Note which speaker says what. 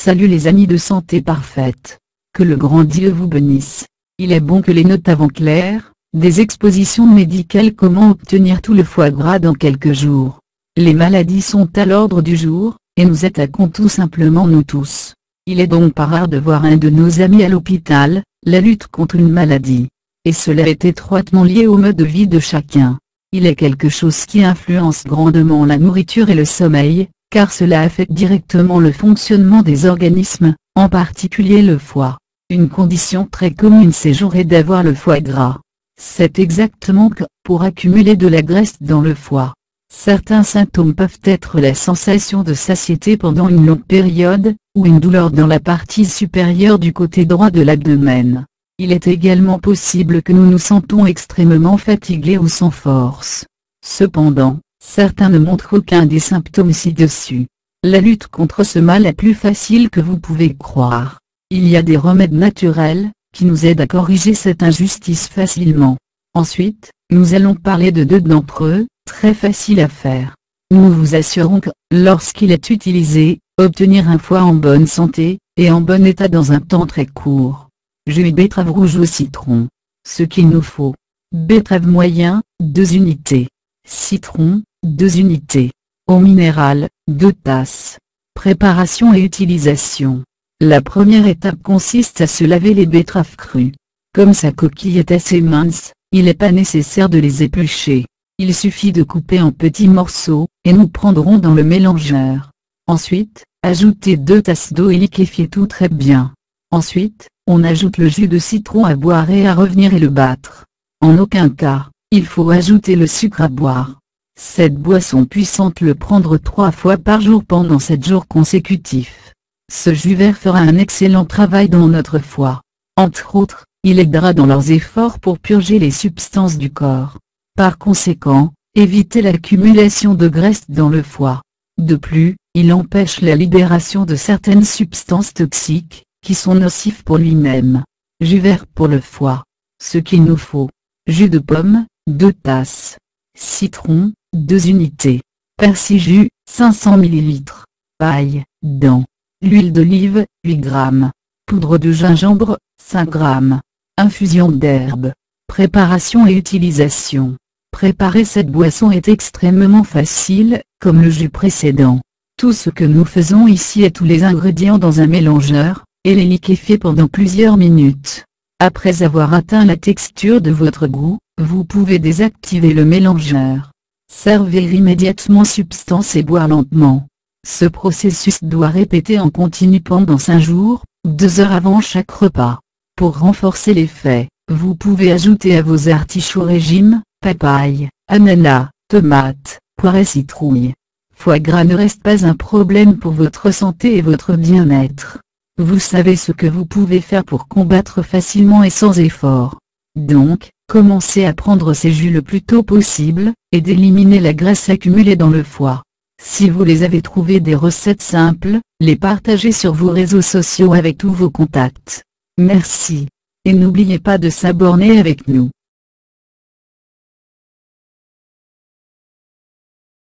Speaker 1: Salut les amis de Santé Parfaite. Que le grand Dieu vous bénisse. Il est bon que les notes avant claires, des expositions médicales. Comment obtenir tout le foie gras dans quelques jours. Les maladies sont à l'ordre du jour, et nous attaquons tout simplement nous tous. Il est donc pas rare de voir un de nos amis à l'hôpital. La lutte contre une maladie. Et cela est étroitement lié au mode de vie de chacun. Il est quelque chose qui influence grandement la nourriture et le sommeil, car cela affecte directement le fonctionnement des organismes, en particulier le foie. Une condition très commune ces jours est d'avoir le foie gras. C'est exactement que, pour accumuler de la graisse dans le foie. Certains symptômes peuvent être la sensation de satiété pendant une longue période, ou une douleur dans la partie supérieure du côté droit de l'abdomen. Il est également possible que nous nous sentons extrêmement fatigués ou sans force. Cependant, certains ne montrent aucun des symptômes ci-dessus. La lutte contre ce mal est plus facile que vous pouvez croire. Il y a des remèdes naturels, qui nous aident à corriger cette injustice facilement. Ensuite, nous allons parler de deux d'entre eux, très faciles à faire. Nous vous assurons que, lorsqu'il est utilisé, obtenir un foie en bonne santé, et en bon état dans un temps très court. Jus de betterave rouge au citron. Ce qu'il nous faut. Betterave moyen, 2 unités. Citron, 2 unités. Eau minérale, 2 tasses. Préparation et utilisation. La première étape consiste à se laver les betteraves crues. Comme sa coquille est assez mince, il n'est pas nécessaire de les éplucher. Il suffit de couper en petits morceaux, et nous prendrons dans le mélangeur. Ensuite, ajoutez 2 tasses d'eau et liquéfiez tout très bien. Ensuite, on ajoute le jus de citron à boire et à revenir et le battre. En aucun cas, il faut ajouter le sucre à boire. Cette boisson puissante le prendre 3 fois par jour pendant 7 jours consécutifs. Ce jus vert fera un excellent travail dans notre foie. Entre autres, il aidera dans leurs efforts pour purger les substances du corps. Par conséquent, évitez l'accumulation de graisse dans le foie. De plus, il empêche la libération de certaines substances toxiques, qui sont nocives pour lui-même. Jus vert pour le foie. Ce qu'il nous faut. Jus de pomme, 2 tasses. Citron, 2 unités. Persil jus, 500 ml. Paille, dents. L'huile d'olive, 8 g. Poudre de gingembre, 5 g. Infusion d'herbes. Préparation et utilisation. Préparer cette boisson est extrêmement facile, comme le jus précédent. Tout ce que nous faisons ici est tous les ingrédients dans un mélangeur, et les liquéfier pendant plusieurs minutes. Après avoir atteint la texture de votre goût, vous pouvez désactiver le mélangeur. Servir immédiatement substance et boire lentement. Ce processus doit répéter en continu pendant 5 jours, 2 heures avant chaque repas. Pour renforcer l'effet, vous pouvez ajouter à vos artichauts régime, papaye, ananas, tomates, poires et citrouilles. Foie gras ne reste pas un problème pour votre santé et votre bien-être. Vous savez ce que vous pouvez faire pour combattre facilement et sans effort. Donc, commencez à prendre ces jus le plus tôt possible, et d'éliminer la graisse accumulée dans le foie. Si vous les avez trouvées des recettes simples, les partagez sur vos réseaux sociaux avec tous vos contacts. Merci. Et n'oubliez pas de s'abonner avec nous.